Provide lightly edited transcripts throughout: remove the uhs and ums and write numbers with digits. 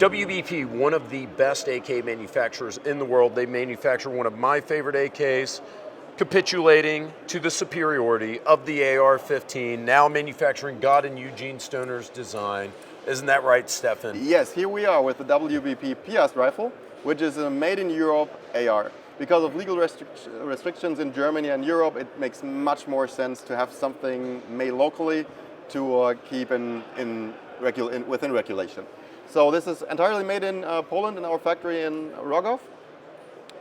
WBP, one of the best AK manufacturers in the world. They manufacture one of my favorite AKs, capitulating to the superiority of the AR-15, now manufacturing God and Eugene Stoner's design. Isn't that right, Stefan? Yes, here we are with the WBP PS rifle, which is a made in Europe AR. Because of legal restrictions in Germany and Europe, it makes much more sense to have something made locally to keep within regulation. So this is entirely made in Poland in our factory in Rogów.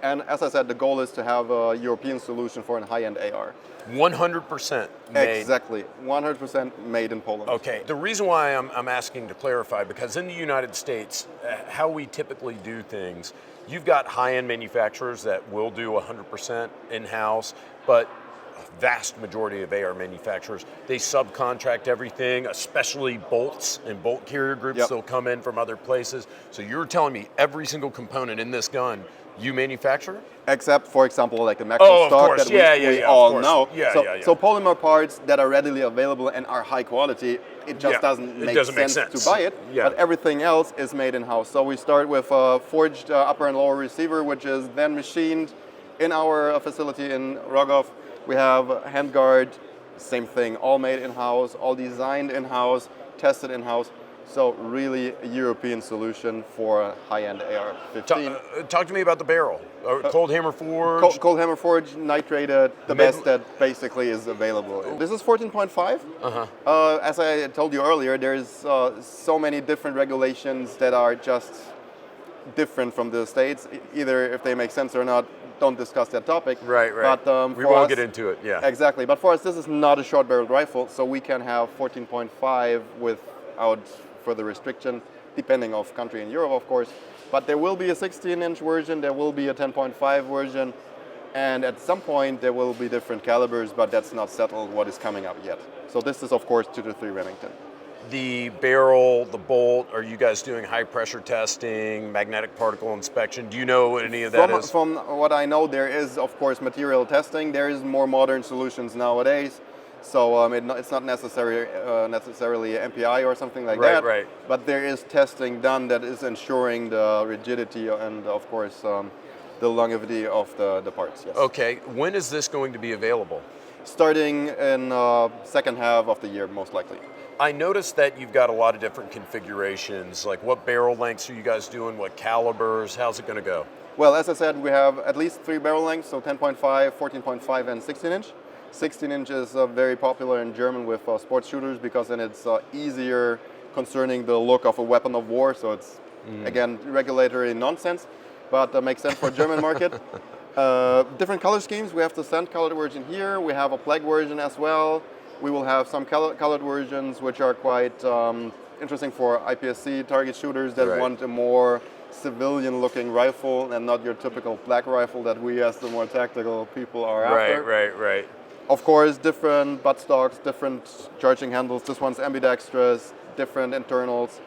And as I said, the goal is to have a European solution for a high-end AR. 100% made. Exactly, 100% made in Poland. Okay, the reason why I'm asking to clarify, because in the United States, how we typically do things, you've got high-end manufacturers that will do 100% in-house, but a vast majority of AR manufacturers, they subcontract everything, especially bolts and bolt carrier groups. Yep. They'll come in from other places. So you're telling me every single component in this gun you manufacture? Except, for example, like the Maxwell stock that we all know. So polymer parts that are readily available and are high quality, it just doesn't make sense to buy it. Yeah. But everything else is made in-house. So we start with a forged upper and lower receiver, which is then machined in our facility in Rogów. We have handguard, same thing, all made in-house, all designed in-house, tested in-house. So really a European solution for a high-end AR-15. Talk to me about the barrel. Cold hammer forged? Cold hammer forged, nitrated, the best that basically is available. This is 14.5. As I told you earlier, there's so many different regulations that are just different from the States. Either if they make sense or not, don't discuss that topic. Right. But, we won't get into it, yeah. Exactly, but for us this is not a short-barreled rifle, so we can have 14.5 without further restriction, depending on country in Europe, of course. But there will be a 16-inch version, there will be a 10.5 version, and at some point there will be different calibers, but that's not settled what is coming up yet. So this is, of course, 223 Remington. The barrel, the bolt, are you guys doing high pressure testing, magnetic particle inspection? Do you know what any of that is? From what I know, there is, of course, material testing. There is more modern solutions nowadays. So it's not necessarily MPI or something like that. Right. But there is testing done that is ensuring the rigidity and, of course, the longevity of the parts. Yes. Okay. When is this going to be available? Starting in second half of the year, most likely. I noticed that you've got a lot of different configurations. Like, what barrel lengths are you guys doing? What calibers? How's it going to go? Well, as I said, we have at least 3 barrel lengths, so 10.5, 14.5, and 16-inch. 16-inch is very popular in German with sports shooters because then it's easier concerning the look of a weapon of war. So it's, again, regulatory nonsense, but makes sense for German market. Different color schemes. We have the sand colored version here. We have a plague version as well. We will have some colored versions which are quite interesting for IPSC target shooters that want a more civilian-looking rifle and not your typical black rifle that we as the more tactical people are after. Right. Of course, different buttstocks, different charging handles. This one's ambidextrous, different internals.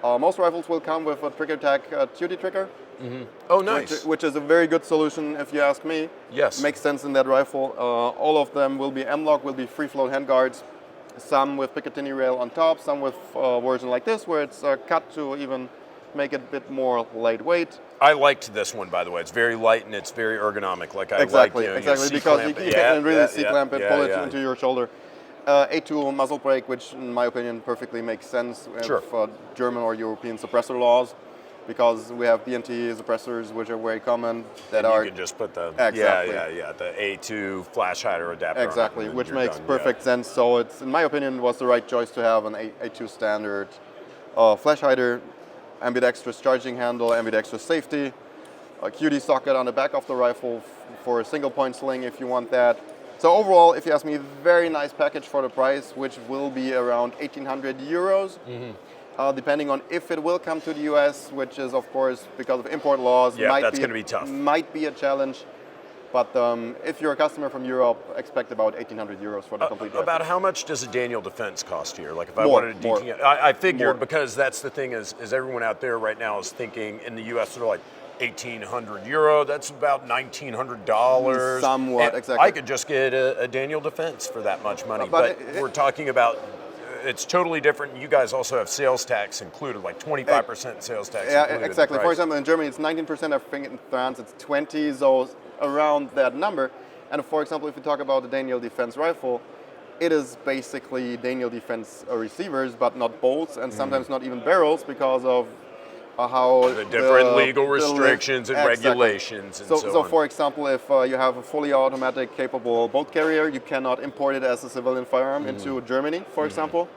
Most rifles will come with a trigger tag duty trigger. Oh, nice. Which is a very good solution, if you ask me. Yes. Makes sense in that rifle. All of them will be M-LOK, will be free float handguards. Some with Picatinny rail on top, some with a version like this, where it's cut to even make it a bit more lightweight. I liked this one, by the way. It's very light and it's very ergonomic. Like I exactly, like, because you can really C-clamp it, pull it into your shoulder. A2 muzzle brake, which in my opinion perfectly makes sense with German or European suppressor laws, because we have BNT suppressors, which are very common. You can just put the the A2 flash hider adapter. Exactly, on which makes perfect sense. So it's, in my opinion, was the right choice to have an A2 standard flash hider, ambidextrous charging handle, ambidextrous safety, a QD socket on the back of the rifle for a single point sling if you want that. So overall, if you ask me, very nice package for the price, which will be around 1,800 euros. Depending on if it will come to the US, which is, of course, because of import laws, that's going to be tough. Might be a challenge. But if you're a customer from Europe, expect about 1,800 euros for the complete rifle. About how much does a Daniel Defense cost here? Like if I wanted to DT, I figured because that's the thing is everyone out there right now is thinking in the US they're like 1,800 euro. That's about $1,900. Somewhat, and exactly. I could just get a Daniel Defense for that much money. But we're talking about it's totally different. You guys also have sales tax included, like 25% sales tax Yeah, included. exactly. For example, in Germany, it's 19%. I think in France, it's 20. So around that number. And for example, if you talk about the Daniel Defense rifle, it is basically Daniel Defense receivers, but not bolts, and sometimes not even barrels because of how the different legal the restrictions and exactly. regulations and so So on. for example, if you have a fully automatic capable bolt carrier, you cannot import it as a civilian firearm into Germany, for example.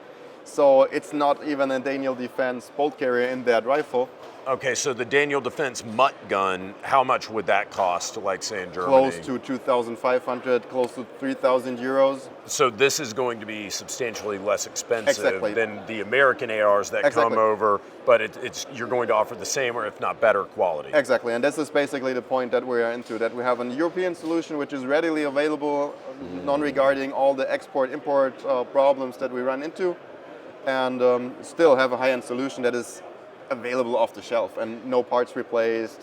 So it's not even a Daniel Defense bolt carrier in that rifle. Okay, so the Daniel Defense mutt gun, how much would that cost, like say in Germany? Close to 2,500, close to 3,000 euros. So this is going to be substantially less expensive Exactly. than the American ARs that Exactly. come over, but you're going to offer the same or if not better quality. Exactly, and this is basically the point that we are into, that we have a European solution which is readily available, non-regarding all the export-import problems that we run into, and still have a high-end solution that is available off the shelf and no parts replaced,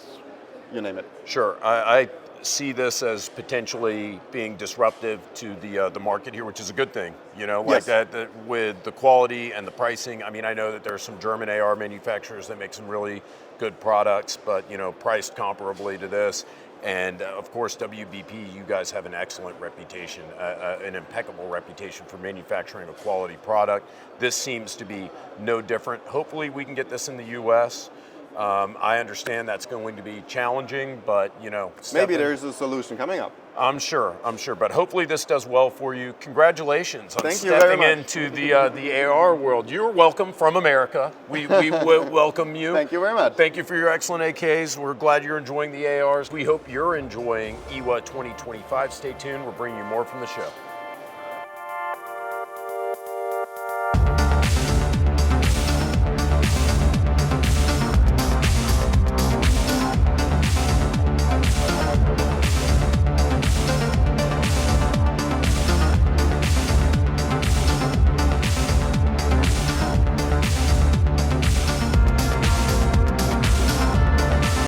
you name it. Sure, I see this as potentially being disruptive to the market here, which is a good thing. You know, like Yes. that with the quality and the pricing. I mean, I know that there are some German AR manufacturers that make some really good products, but you know, priced comparably to this. And of course, WBP, you guys have an excellent reputation, an impeccable reputation for manufacturing a quality product. This seems to be no different. Hopefully we can get this in the US. I understand that's going to be challenging, but you know, Maybe there's a solution coming up. I'm sure, but hopefully this does well for you. Congratulations on Thank you very stepping much. into the AR world. You're welcome from America. We welcome you. Thank you very much. Thank you for your excellent AKs. We're glad you're enjoying the ARs. We hope you're enjoying IWA 2025. Stay tuned. We're bringing you more from the show.